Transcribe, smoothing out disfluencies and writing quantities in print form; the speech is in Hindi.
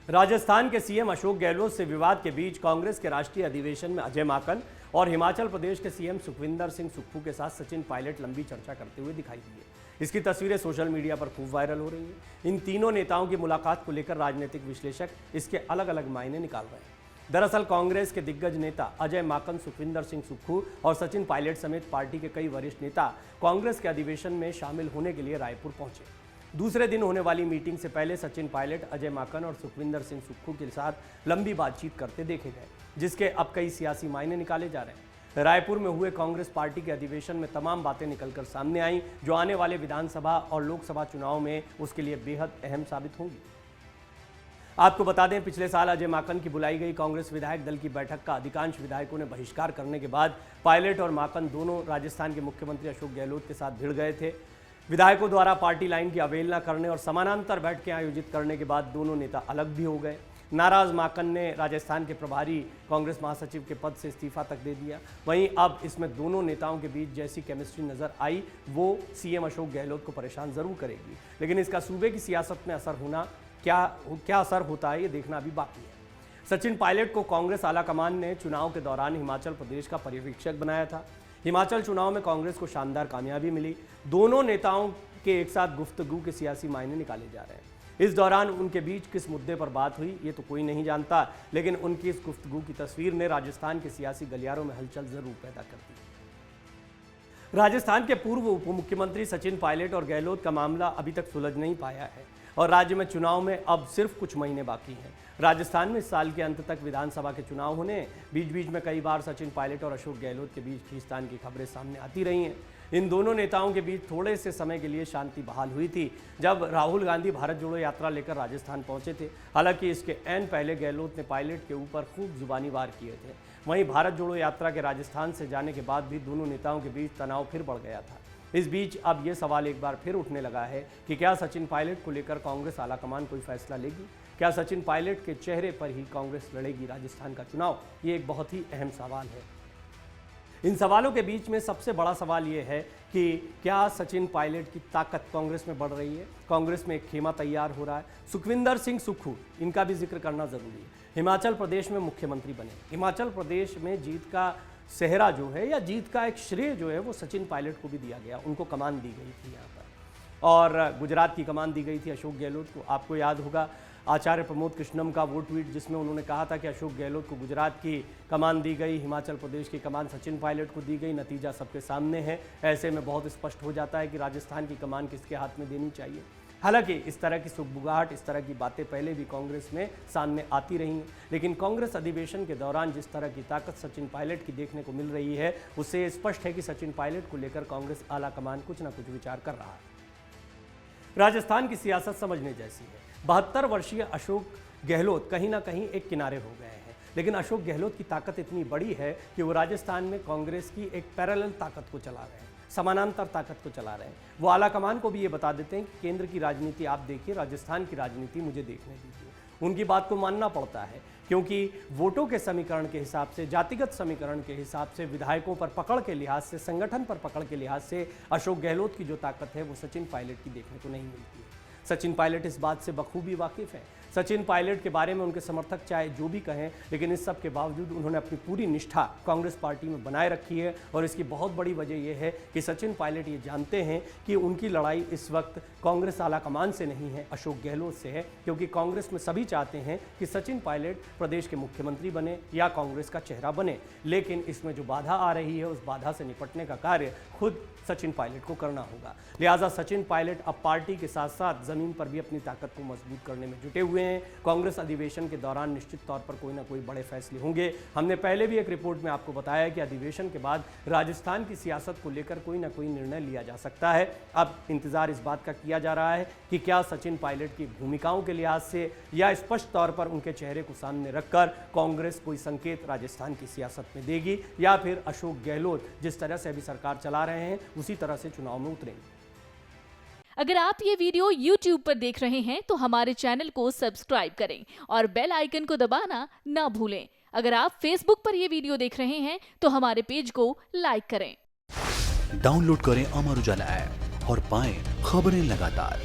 राजस्थान के सीएम अशोक गहलोत से विवाद के बीच कांग्रेस के राष्ट्रीय अधिवेशन में अजय माकन और हिमाचल प्रदेश के सीएम सुखविंदर सिंह सुक्खू के साथ सचिन पायलट लंबी चर्चा करते हुए दिखाई दिए। इसकी तस्वीरें सोशल मीडिया पर खूब वायरल हो रही हैं। इन तीनों नेताओं की मुलाकात को लेकर राजनीतिक विश्लेषक इसके अलग अलग मायने निकाल रहे हैं। दरअसल कांग्रेस के दिग्गज नेता अजय माकन, सुखविंदर सिंह सुक्खू और सचिन पायलट समेत पार्टी के कई वरिष्ठ नेता कांग्रेस के अधिवेशन में शामिल होने के लिए रायपुर पहुंचे। दूसरे दिन होने वाली मीटिंग से पहले सचिन पायलट, अजय माकन और सुखविंदर सिंह सुक्खू के साथ लंबी बातचीत करते देखे गए, जिसके अब कई सियासी मायने निकाले जा रहे हैं। रायपुर में हुए कांग्रेस पार्टी के अधिवेशन में तमाम बातें निकलकर सामने आई, जो आने वाले विधानसभा और लोकसभा चुनाव में उसके लिए बेहद अहम साबित होंगी। आपको बता दें, पिछले साल अजय माकन की बुलाई गई कांग्रेस विधायक दल की बैठक का अधिकांश विधायकों ने बहिष्कार करने के बाद पायलट और माकन दोनों राजस्थान के मुख्यमंत्री अशोक गहलोत के साथ भिड़ गए थे। विधायकों द्वारा पार्टी लाइन की अवहेलना करने और समानांतर बैठकें आयोजित करने के बाद दोनों नेता अलग भी हो गए। नाराज माकन ने राजस्थान के प्रभारी कांग्रेस महासचिव के पद से इस्तीफा तक दे दिया। वहीं अब इसमें दोनों नेताओं के बीच जैसी केमिस्ट्री नजर आई, वो सीएम अशोक गहलोत को परेशान जरूर करेगी, लेकिन इसका सूबे की सियासत में असर होना क्या असर होता है, ये देखना अभी बाकी है। सचिन पायलट को कांग्रेस आलाकमान ने चुनाव के दौरान हिमाचल प्रदेश का पर्यवेक्षक बनाया था। हिमाचल चुनाव में कांग्रेस को शानदार कामयाबी मिली। दोनों नेताओं के एक साथ गुफ्तगू के सियासी मायने निकाले जा रहे हैं। इस दौरान उनके बीच किस मुद्दे पर बात हुई, ये तो कोई नहीं जानता, लेकिन उनकी इस गुफ्तगू की तस्वीर ने राजस्थान के सियासी गलियारों में हलचल जरूर पैदा कर दी। राजस्थान के पूर्व उप मुख्यमंत्री सचिन पायलट और गहलोत का मामला अभी तक सुलझ नहीं पाया है और राज्य में चुनाव में अब सिर्फ कुछ महीने बाकी हैं। राजस्थान में इस साल के अंत तक विधानसभा के चुनाव होने, बीच बीच में कई बार सचिन पायलट और अशोक गहलोत के बीच खींचतान की खबरें सामने आती रही हैं। इन दोनों नेताओं के बीच थोड़े से समय के लिए शांति बहाल हुई थी, जब राहुल गांधी भारत जोड़ो यात्रा लेकर राजस्थान पहुंचे थे। हालांकि इसके ऐन पहले गहलोत ने पायलट के ऊपर खूब जुबानी वार किए थे। वहीं भारत जोड़ो यात्रा के राजस्थान से जाने के बाद भी दोनों नेताओं के बीच तनाव फिर बढ़ गया था। इस बीच अब ये सवाल एक बार फिर उठने लगा है कि क्या सचिन पायलट को लेकर कांग्रेस आलाकमान कोई फैसला लेगी? क्या सचिन पायलट के चेहरे पर ही कांग्रेस लड़ेगी राजस्थान का चुनाव? ये एक बहुत ही अहम सवाल है। इन सवालों के बीच में सबसे बड़ा सवाल ये है कि क्या सचिन पायलट की ताकत कांग्रेस में बढ़ रही है? कांग्रेस में एक खेमा तैयार हो रहा है। सुखविंदर सिंह सुक्खू, इनका भी जिक्र करना जरूरी है। हिमाचल प्रदेश में मुख्यमंत्री बने। हिमाचल प्रदेश में जीत का सेहरा जो है, या जीत का एक श्रेय जो है, वो सचिन पायलट को भी दिया गया। उनको कमान दी गई थी यहाँ पर, और गुजरात की कमान दी गई थी अशोक गहलोत को। आपको याद होगा आचार्य प्रमोद कृष्णम का वो ट्वीट, जिसमें उन्होंने कहा था कि अशोक गहलोत को गुजरात की कमान दी गई, हिमाचल प्रदेश की कमान सचिन पायलट को दी गई। नतीजा सबके सामने है। ऐसे में बहुत स्पष्ट हो जाता है कि राजस्थान की कमान किसके हाथ में देनी चाहिए। हालांकि इस तरह की सुगबुगाहट, इस तरह की बातें पहले भी कांग्रेस में सामने आती रही हैं, लेकिन कांग्रेस अधिवेशन के दौरान जिस तरह की ताकत सचिन पायलट की देखने को मिल रही है, उससे स्पष्ट है कि सचिन पायलट को लेकर कांग्रेस आलाकमान कुछ ना कुछ विचार कर रहा है। राजस्थान की सियासत समझने जैसी है। 72 वर्षीय अशोक गहलोत कहीं ना कहीं एक किनारे हो गए हैं, लेकिन अशोक गहलोत की ताकत इतनी बड़ी है कि वो राजस्थान में कांग्रेस की एक पैरेलल ताकत को चला रहे हैं, समानांतर ताकत को चला रहे हैं। वो आलाकमान को भी ये बता देते हैं कि केंद्र की राजनीति आप देखिए, राजस्थान की राजनीति मुझे देखने दीजिए। उनकी बात को मानना पड़ता है, क्योंकि वोटों के समीकरण के हिसाब से, जातिगत समीकरण के हिसाब से, विधायकों पर पकड़ के लिहाज से, संगठन पर पकड़ के लिहाज से अशोक गहलोत की जो ताकत है वो सचिन पायलट की देखने को नहीं मिलती है। सचिन पायलट इस बात से बखूबी वाकिफ है। सचिन पायलट के बारे में उनके समर्थक चाहे जो भी कहें, लेकिन इस सब के बावजूद उन्होंने अपनी पूरी निष्ठा कांग्रेस पार्टी में बनाए रखी है। और इसकी बहुत बड़ी वजह यह है कि सचिन पायलट ये जानते हैं कि उनकी लड़ाई इस वक्त कांग्रेस आलाकमान से नहीं है, अशोक गहलोत से है। क्योंकि कांग्रेस में सभी चाहते हैं कि सचिन पायलट प्रदेश के मुख्यमंत्री बने या कांग्रेस का चेहरा बने, लेकिन इसमें जो बाधा आ रही है, उस बाधा से निपटने का कार्य खुद सचिन पायलट को करना होगा। लिहाजा सचिन पायलट अब पार्टी के साथ साथ जमीन पर भी अपनी ताकत को मजबूत करने में जुटे हुए हैं। कांग्रेस अधिवेशन के दौरान निश्चित तौर पर कोई ना कोई बड़े फैसले होंगे। हमने पहले भी एक रिपोर्ट में आपको बताया कि अधिवेशन के बाद राजस्थान की सियासत को लेकर कोई ना कोई निर्णय लिया जा सकता है। अब इंतजार इस बात का किया जा रहा है कि क्या सचिन पायलट की भूमिकाओं के लिहाज से या स्पष्ट तौर पर उनके चेहरे को सामने रखकर कांग्रेस कोई संकेत राजस्थान की सियासत में देगी, या फिर अशोक गहलोत जिस तरह से अभी सरकार चला रहे हैं उसी तरह से चुनाव में उतरेंगे। अगर आप ये वीडियो YouTube पर देख रहे हैं तो हमारे चैनल को सब्सक्राइब करें और बेल आइकन को दबाना ना भूलें। अगर आप Facebook पर ये वीडियो देख रहे हैं तो हमारे पेज को लाइक करें। डाउनलोड करें अमर उजाला ऐप और पाएं खबरें लगातार।